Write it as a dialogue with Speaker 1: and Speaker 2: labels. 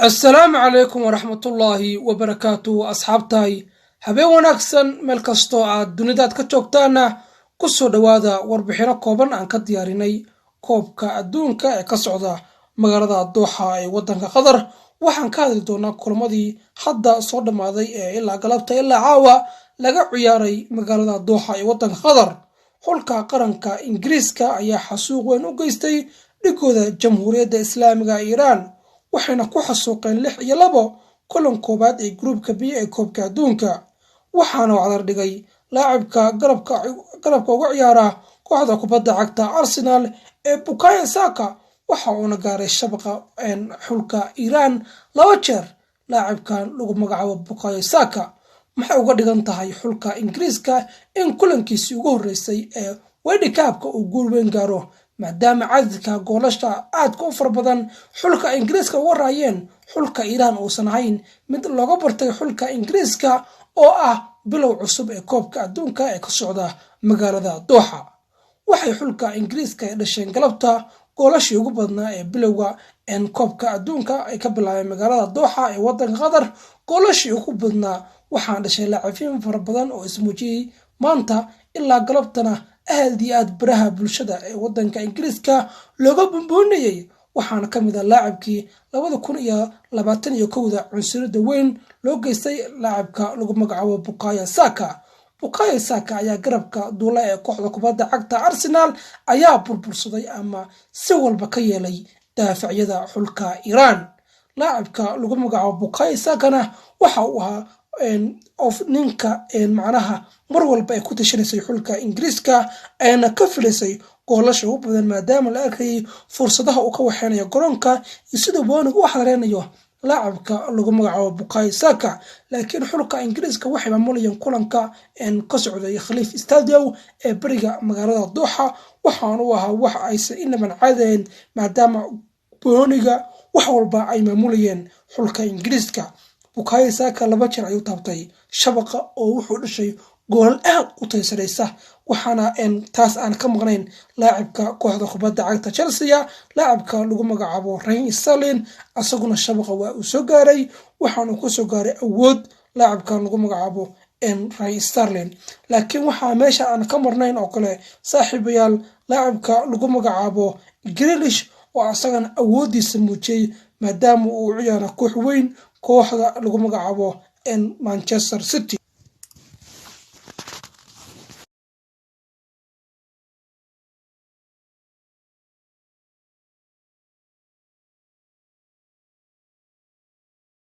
Speaker 1: السلام عليكم ورحمة الله وبركاته أصحابتاي habeen wanaagsan meel kastoo aad dunidaad ka joogtaana ku soo dhawaada warbixino kooban aan ka diyaarinay koobka adduunka ee ka socda magaalada Dooxa ee wadanka Qatar. Waxaan ka hadli doonaa kulamadii hadda soo dhamaaday ee ilaa galabta ilaa caawa laga ciyaaray magaalada Dooxa ee wadanka Qatar. Xulka qaranka Ingiriiska ayaa xasuuq weyn u geystay dhigooda Jamhuuriyadda Islaamiga Iiraan, waxayna ku xasuuqeen 6-2 kulan koobaad ee groupka B ee koobka adduunka. waxaana wacdar dhigay laacibka garabka uga ciyaara kooxda kubadda cagta Arsenal ee Bukayo Saka, waxa uuna gaaray shabaqa xulka Iiraan 2 jeer. laacibkan lagu magacaabo Bukayo Saka maxay uga dhigan tahay xulka Ingiriiska in kulankiisii ugu horeysay ee World Cup-ka uu guul weyn gaaro, maadaama cadadka goolasha aadka u fara badan xulka Ingiriiska uga raayeen xulka Iiraan uusan ahayn mid looga bartay xulka Ingiriiska oo ah bilow cusub ee koobka adduunka ee ka socda magaalada Dooxa. waxay xulka Ingiriiska ay dhasheen galabta goolashii ugu badnaa ee bilowga koobka adduunka ay ka bilaabeen magaalada Dooxa ee wadanka Qatar. goolashii ugu badnaa waxaan dhashay laacibiin fara badan oo ismuujiyay maanta ilaa galabtana aad iyo aad baraha bulshada ee wadanka Ingiriiska looga bumbuunayay. waxaana ka mid ah laacibkii 2021 cunsurada weyn loo geystay laacibka lagu magacaabo Bukayo Saka. Bukayo Saka ayaa garabka duula ee kooxda kubadda cagta Arsenal ayaa burbursaday ama si walba ka yeelay daafacyada xulka Iiraan. laacibka lagu magacaabo Bukayo Sakana waxa uu ahaa ninka macnaha mar walba ay ku tashanayay xulka Ingiriiska ayna ka filaysay goolasha ugu badan, maadaama la arkayay fursadaha uu ka waxeynayo garoonka iyo sidoo booniga u xadareynayo laacibka lagu magacaabo Bukayo Saka. laakiin xulka Ingiriiska waxay maamulayeen kulanka ka socday Khalifa Stadium ee bariga magaalada Dooxa, waxaana uu ahaa wax aysan inaban caadayn maadaama booniga wax walba ay maamulayeen xulka Ingiriiska. Bukayo Saka 2 jeer ayuu taabtay shabaqa oo wuxuu dhashay gool aad u taysanaysa, waxaana taas aan ka maqnayn laacibka kooxda kubadda cagta Chelsea laacibka lagu magacaabo Raheem Sterling, asaguna shabaqa waa uu soo gaaray, waxaana ku soo gaaray awood laacibkan lagu magacaabo Raheem Sterling. laakiin waxa meesha aan ka marnayn oo kale saaxiibayaal laacibka lagu magacaabo Grealish oo asagana awoodiisa muujiyay maadaama uu ciyaaro koox weyn kooxda lagu magacaabo Manchester City.